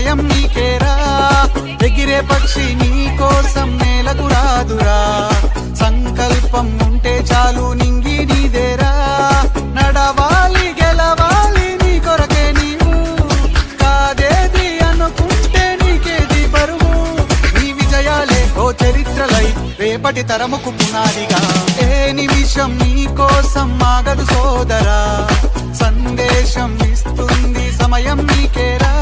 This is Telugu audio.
సమయం నీకేరా. ఎగిరే పక్షి నీ కోసం నేలకు రాదురా. సంకల్పం ఉంటే చాలు నింగి నీదేరా. నడవాలి గెలవాలి నీ కొరకే నీవు. కాదేది అనుకుంటే నీకేది బరువు. నీ విజయాలే ఓ చరిత్రలై రేపటి తరముకు పునాదిగా. ఏ నిమిషం నీ కోసం ఆగదు సోదరా. సందేశం ఇస్తుంది సమయం నీకేరా.